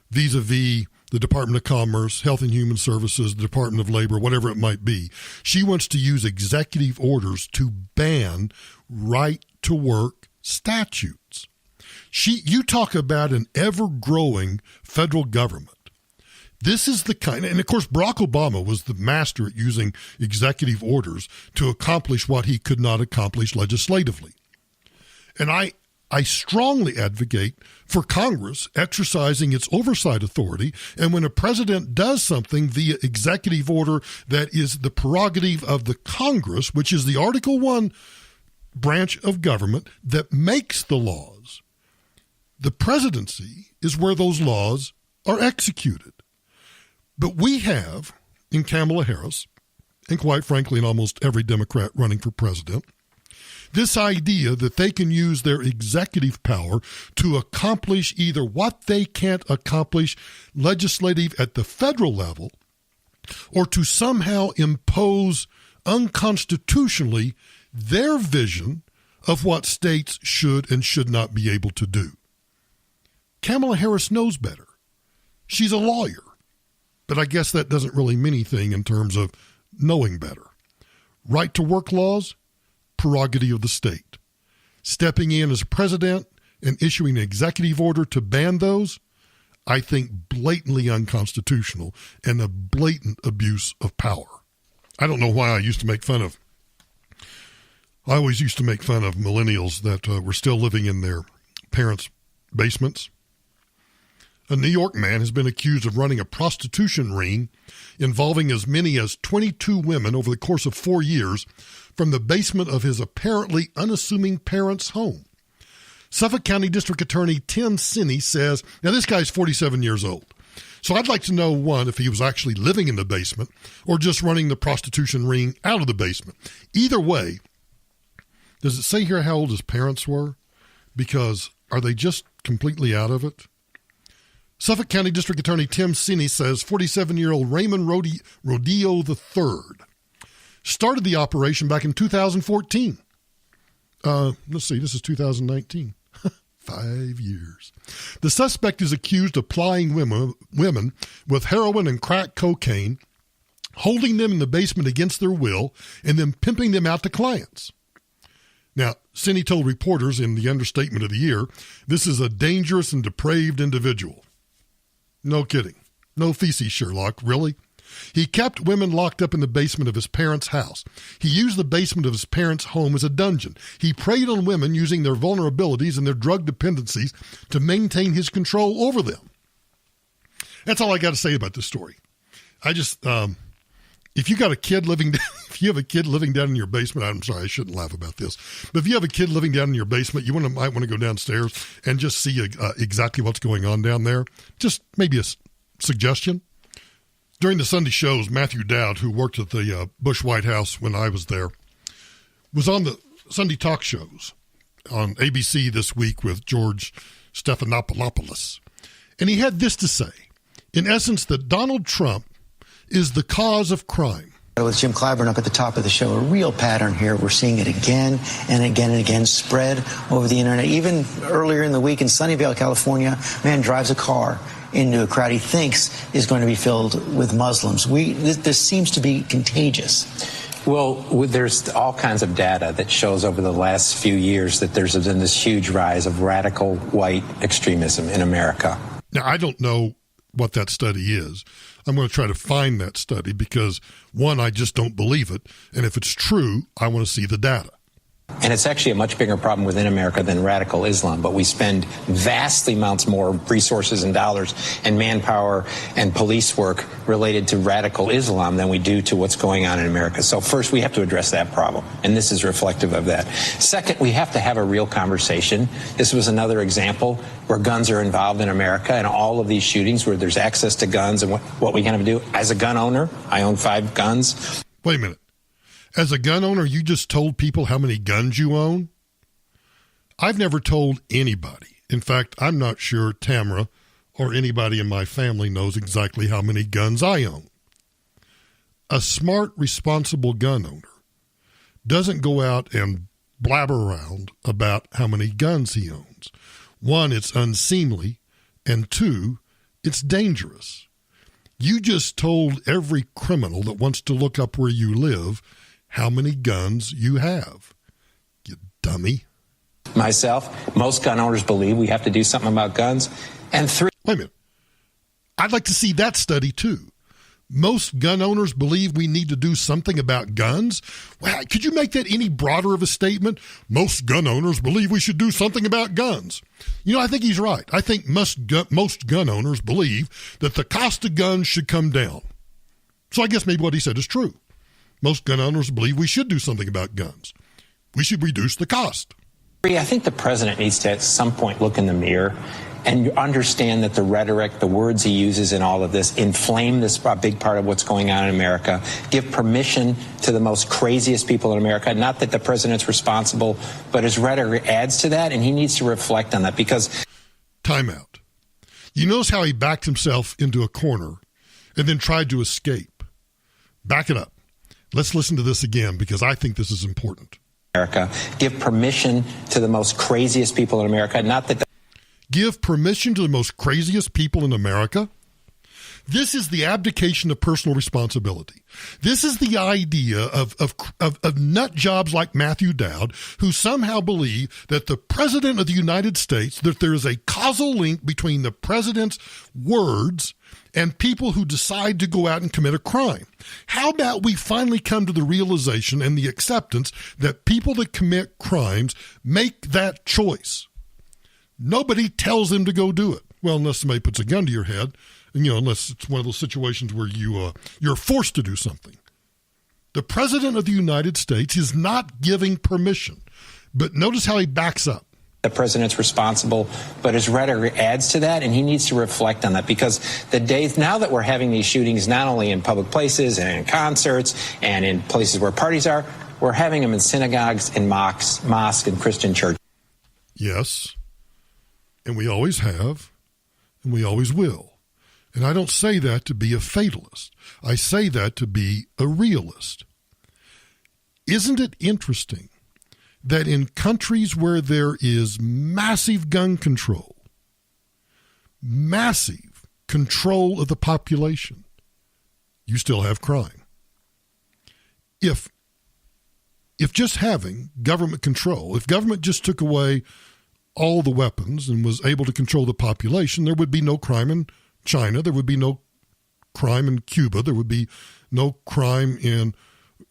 vis-a-vis the Department of Commerce, Health and Human Services, the Department of Labor, whatever it might be. She wants to use executive orders to ban right-to-work statutes. You talk about an ever-growing federal government. This is the kind, and of course, Barack Obama was the master at using executive orders to accomplish what he could not accomplish legislatively. And I I strongly advocate for Congress exercising its oversight authority, and when a president does something via executive order that is the prerogative of the Congress, which is the Article 1 branch of government that makes the laws, the presidency is where those laws are executed. But we have, in Kamala Harris, and quite frankly in almost every Democrat running for president, this idea that they can use their executive power to accomplish either what they can't accomplish legislative at the federal level or to somehow impose unconstitutionally their vision of what states should and should not be able to do. Kamala Harris knows better. She's a lawyer, but I guess that doesn't really mean anything in terms of knowing better. Right to work laws, prerogative of the state. Stepping in as president and issuing an executive order to ban those, I think blatantly unconstitutional and a blatant abuse of power. I don't know why I always used to make fun of millennials that were still living in their parents' basements. A New York man has been accused of running a prostitution ring involving as many as 22 women over the course of 4 years from the basement of his apparently unassuming parents' home. Suffolk County District Attorney Tim Sinney says, now this guy's 47 years old. So I'd like to know, one, if he was actually living in the basement or just running the prostitution ring out of the basement. Either way, does it say here how old his parents were? Because are they just completely out of it? Suffolk County District Attorney Tim Sinney says 47-year-old Raymond Rodeo III started the operation back in 2014. Let's see, this is 2019. 5 years. The suspect is accused of plying women with heroin and crack cocaine, holding them in the basement against their will, and then pimping them out to clients. Now, Sinney told reporters in the understatement of the year, this is a dangerous and depraved individual. No kidding. No feces, Sherlock. Really? He kept women locked up in the basement of his parents' house. He used the basement of his parents' home as a dungeon. He preyed on women using their vulnerabilities and their drug dependencies to maintain his control over them. That's all I got to say about this story. I just, if you have a kid living down in your basement, I'm sorry, I shouldn't laugh about this, but if you have a kid living down in your basement, you might want to go downstairs and just see exactly what's going on down there. Just maybe a suggestion. During the Sunday shows, Matthew Dowd, who worked at the Bush White House when I was there, was on the Sunday talk shows on ABC this week with George Stephanopoulos. And he had this to say, in essence, that Donald Trump is the cause of crime. With Jim Clyburn up at the top of the show, a real pattern here. We're seeing it again and again and again spread over the internet. Even earlier in the week in Sunnyvale, California, a man drives a car into a crowd he thinks is going to be filled with Muslims. This seems to be contagious. Well, there's all kinds of data that shows over the last few years that there's been this huge rise of radical white extremism in America. Now, I don't know what that study is. I'm going to try to find that study because, one, I just don't believe it. And if it's true, I want to see the data. And it's actually a much bigger problem within America than radical Islam, but we spend vastly amounts more resources and dollars and manpower and police work related to radical Islam than we do to what's going on in America. So first, we have to address that problem, and this is reflective of that. Second, we have to have a real conversation. This was another example where guns are involved in America, and all of these shootings where there's access to guns and what we can do. As a gun owner, I own 5 guns. Wait a minute. As a gun owner, you just told people how many guns you own? I've never told anybody. In fact, I'm not sure Tamara or anybody in my family knows exactly how many guns I own. A smart, responsible gun owner doesn't go out and blabber around about how many guns he owns. 1, it's unseemly, and 2, it's dangerous. You just told every criminal that wants to look up where you live how many guns you have. You dummy. Myself, most gun owners believe we have to do something about guns. And 3. Wait a minute. I'd like to see that study too. most gun owners believe we need to do something about guns. Wow, could you make that any broader of a statement? Most gun owners believe we should do something about guns. You know, I think he's right. I think most gun owners believe that the cost of guns should come down. So I guess maybe what he said is true. Most gun owners believe we should do something about guns. We should reduce the cost. I think the president needs to at some point look in the mirror and understand that the rhetoric, the words he uses in all of this inflame this big part of what's going on in America, give permission to the most craziest people in America. Not that the president's responsible, but his rhetoric adds to that, and he needs to reflect on that because... Time out. You notice how he backed himself into a corner and then tried to escape. Back it up. Let's listen to this again because I think this is important. America, give permission to the most craziest people in America. Not that... Give permission to the most craziest people in America? This is the abdication of personal responsibility. This is the idea of nut jobs like Matthew Dowd, who somehow believe that the president of the United States, that there is a causal link between the president's words and people who decide to go out and commit a crime. How about we finally come to the realization and the acceptance that people that commit crimes make that choice? Nobody tells them to go do it. Well, unless somebody puts a gun to your head, and, unless it's one of those situations where you're forced to do something. The president of the United States is not giving permission. But notice how he backs up. The president's responsible, but his rhetoric adds to that, and he needs to reflect on that because the days now that we're having these shootings, not only in public places and in concerts and in places where parties are, we're having them in synagogues and mosques and Christian churches. Yes. And we always have, and we always will. And I don't say that to be a fatalist. I say that to be a realist. Isn't it interesting that in countries where there is massive gun control, massive control of the population, you still have crime? If just having government control, if government just took away all the weapons and was able to control the population, there would be no crime in China. There would be no crime in Cuba. There would be no crime in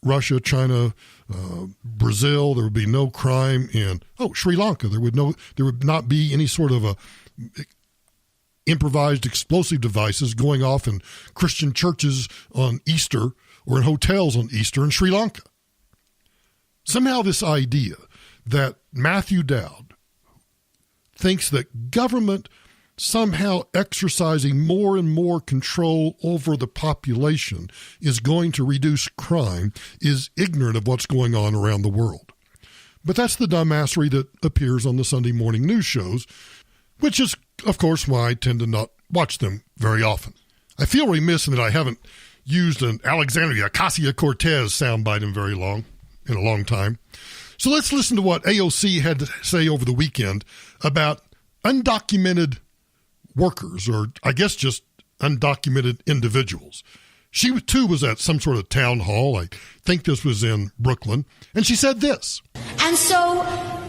Russia, China, Brazil. There would be no crime in Sri Lanka. There would not be any sort of improvised explosive devices going off in Christian churches on Easter or in hotels on Easter in Sri Lanka. Somehow this idea that Matthew Dowd thinks that government somehow exercising more and more control over the population is going to reduce crime is ignorant of what's going on around the world. But that's the dumbassery that appears on the Sunday morning news shows, which is, of course, why I tend to not watch them very often. I feel remiss in that I haven't used an Alexandria Ocasio-Cortez soundbite in a long time. So let's listen to what AOC had to say over the weekend about undocumented workers, or I guess just undocumented individuals. She, too, was at some sort of town hall. I think this was in Brooklyn. And she said this. And so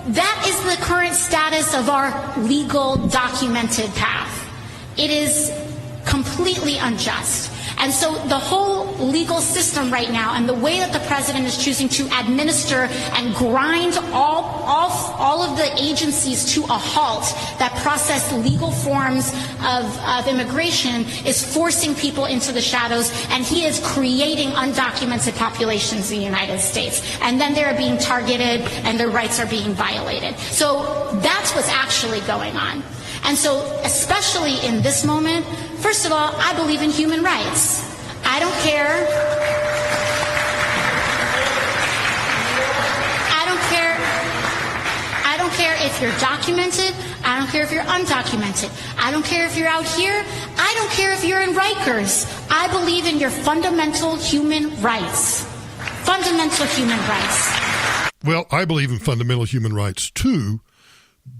that is the current status of our legal documented path. It is completely unjust. And so the whole legal system right now and the way that the president is choosing to administer and grind all of the agencies to a halt that process legal forms of immigration is forcing people into the shadows, and he is creating undocumented populations in the United States. And then they're being targeted and their rights are being violated. So that's what's actually going on. And so, especially in this moment, first of all, I believe in human rights. I don't care. I don't care if you're documented. I don't care if you're undocumented. I don't care if you're out here. I don't care if you're in Rikers. I believe in your fundamental human rights. Fundamental human rights. Well, I believe in fundamental human rights too,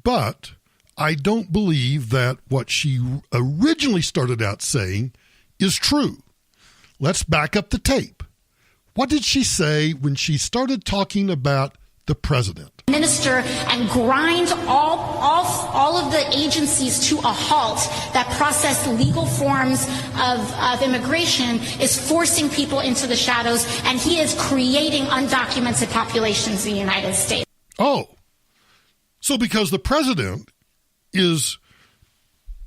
but I don't believe that what she originally started out saying is true. Let's back up the tape. What did she say when she started talking about the president? administer and grind all of the agencies to a halt that process legal forms of immigration is forcing people into the shadows, and he is creating undocumented populations in the United States. Oh, so because the president is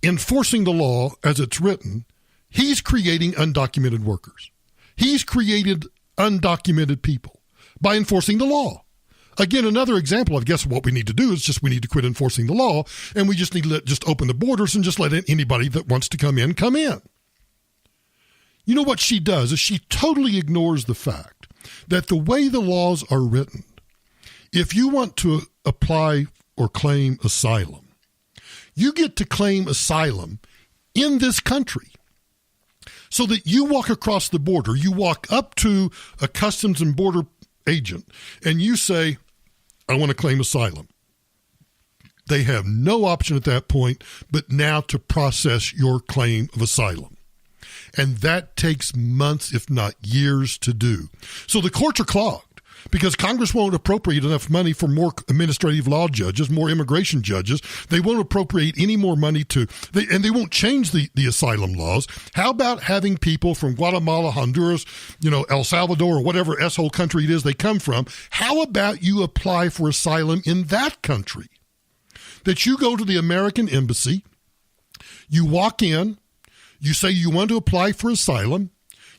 enforcing the law as it's written, he's creating undocumented workers. He's created undocumented people by enforcing the law. Again, another example of, guess what we need to do is just we need to quit enforcing the law, and we just need to just open the borders and just let anybody that wants to come in, come in. You know what she does is she totally ignores the fact that the way the laws are written, if you want to apply or claim asylum, you get to claim asylum in this country. So that you walk across the border, you walk up to a Customs and Border agent, and you say, I want to claim asylum. They have no option at that point but now to process your claim of asylum. And that takes months, if not years, to do. So the courts are clogged because Congress won't appropriate enough money for more administrative law judges, more immigration judges. They won't appropriate any more money and they won't change the asylum laws. How about having people from Guatemala, Honduras, El Salvador, or whatever S-hole country it is they come from? How about you apply for asylum in that country? That you go to the American embassy, you walk in, you say you want to apply for asylum,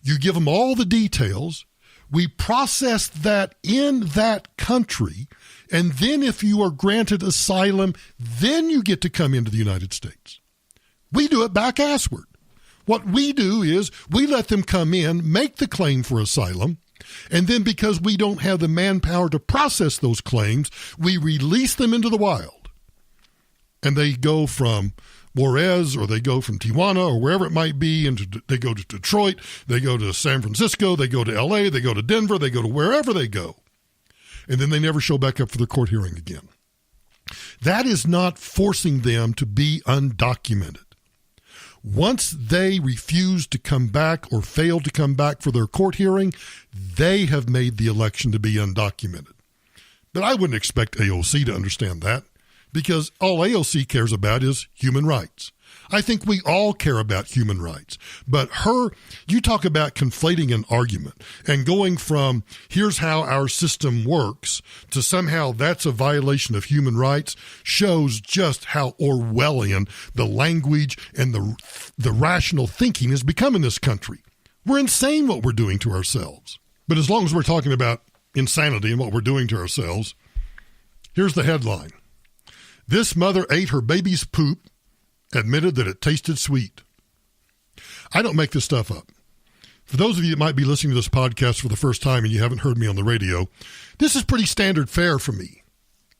you give them all the details, we process that in that country, and then if you are granted asylum, then you get to come into the United States. We do it back-assward. What we do is we let them come in, make the claim for asylum, and then because we don't have the manpower to process those claims, we release them into the wild. And they go from Juarez, or they go from Tijuana, or wherever it might be, and they go to Detroit, they go to San Francisco, they go to L.A., they go to Denver, they go to wherever they go. And then they never show back up for their court hearing again. That is not forcing them to be undocumented. Once they refuse to come back or fail to come back for their court hearing, they have made the election to be undocumented. But I wouldn't expect AOC to understand that, because all AOC cares about is human rights. I think we all care about human rights. But you talk about conflating an argument and going from here's how our system works to somehow that's a violation of human rights shows just how Orwellian the language and the rational thinking has become in this country. We're insane what we're doing to ourselves. But as long as we're talking about insanity and what we're doing to ourselves, here's the headline. This mother ate her baby's poop, admitted that it tasted sweet. I don't make this stuff up. For those of you that might be listening to this podcast for the first time and you haven't heard me on the radio, this is pretty standard fare for me.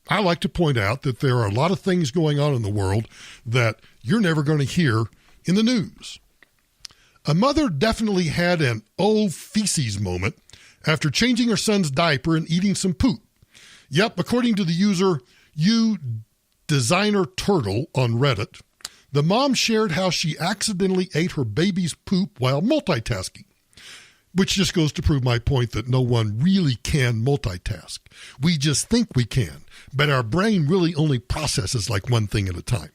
I like to point out that there are a lot of things going on in the world that you're never going to hear in the news. A mother definitely had an old feces moment after changing her son's diaper and eating some poop. Yep, according to the user Designer Turtle on Reddit, the mom shared how she accidentally ate her baby's poop while multitasking, which just goes to prove my point that no one really can multitask. We just think we can, but our brain really only processes like one thing at a time.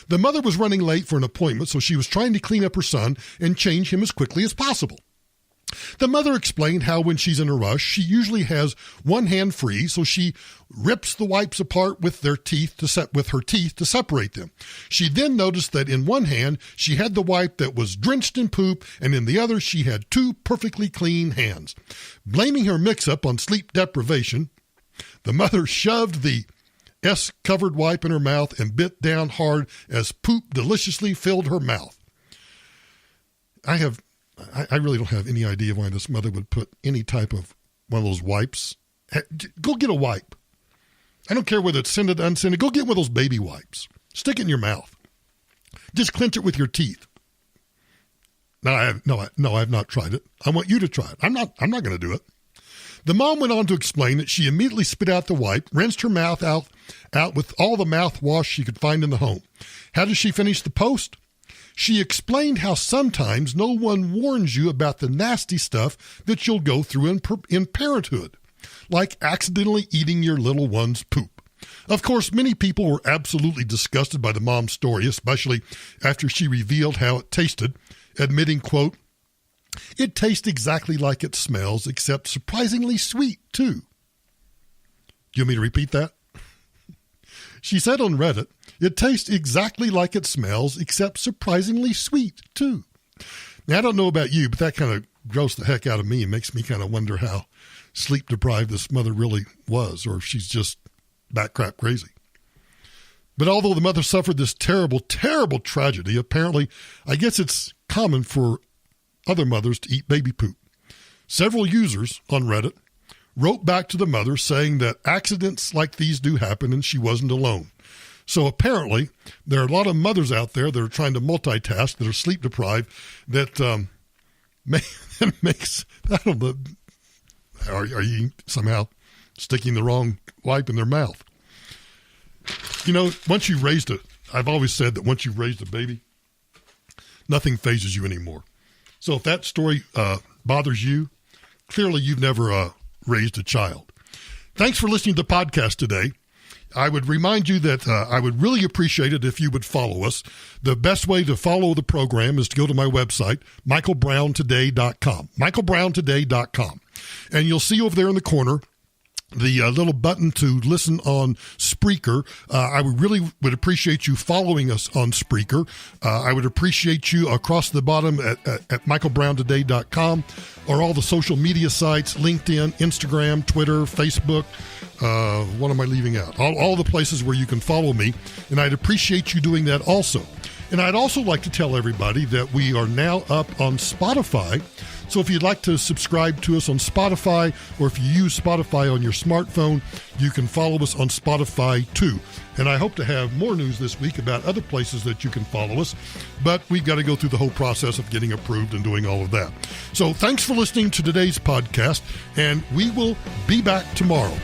The mother was running late for an appointment, so she was trying to clean up her son and change him as quickly as possible. The mother explained how when she's in a rush, she usually has one hand free, so she rips the wipes apart with her teeth to separate them. She then noticed that in one hand, she had the wipe that was drenched in poop, and in the other, she had two perfectly clean hands. Blaming her mix-up on sleep deprivation, the mother shoved the S-covered wipe in her mouth and bit down hard as poop deliciously filled her mouth. I really don't have any idea why this mother would put any type of one of those wipes. Go get a wipe. I don't care whether it's scented or unscented. Go get one of those baby wipes. Stick it in your mouth. Just clench it with your teeth. I have not tried it. I want you to try it. I'm not going to do it. The mom went on to explain that she immediately spit out the wipe, rinsed her mouth out with all the mouthwash she could find in the home. How did she finish the post? She explained how sometimes no one warns you about the nasty stuff that you'll go through in parenthood. like accidentally eating your little one's poop. Of course, many people were absolutely disgusted by the mom's story, especially after she revealed how it tasted, admitting, quote, "It tastes exactly like it smells, except surprisingly sweet, too." Do you want me to repeat that? She said on Reddit, "It tastes exactly like it smells, except surprisingly sweet, too." Now, I don't know about you, but that kind of grossed the heck out of me and makes me kind of wonder how sleep-deprived this mother really was, or if she's just bat-crap crazy. But although the mother suffered this terrible, terrible tragedy, apparently, I guess it's common for other mothers to eat baby poop. Several users on Reddit wrote back to the mother saying that accidents like these do happen and she wasn't alone. So apparently, there are a lot of mothers out there that are trying to multitask, that are sleep deprived, that makes, I don't know, are you somehow sticking the wrong wipe in their mouth? You know, once you've raised I've always said that once you've raised a baby, nothing phases you anymore. So if that story bothers you, clearly you've never raised a child. Thanks for listening to the podcast today. I would remind you that I would really appreciate it if you would follow us. The best way to follow the program is to go to my website, michaelbrowntoday.com, michaelbrowntoday.com. And you'll see over there in the corner the little button to listen on Spreaker. I would appreciate you following us on Spreaker. I would appreciate you across the bottom at michaelbrowntoday.com or all the social media sites, LinkedIn, Instagram, Twitter, Facebook. What am I leaving out? All the places where you can follow me, and I'd appreciate you doing that also. And I'd also like to tell everybody that we are now up on Spotify. So if you'd like to subscribe to us on Spotify, or if you use Spotify on your smartphone, you can follow us on Spotify too. And I hope to have more news this week about other places that you can follow us, but we've got to go through the whole process of getting approved and doing all of that. So thanks for listening to today's podcast, and we will be back tomorrow.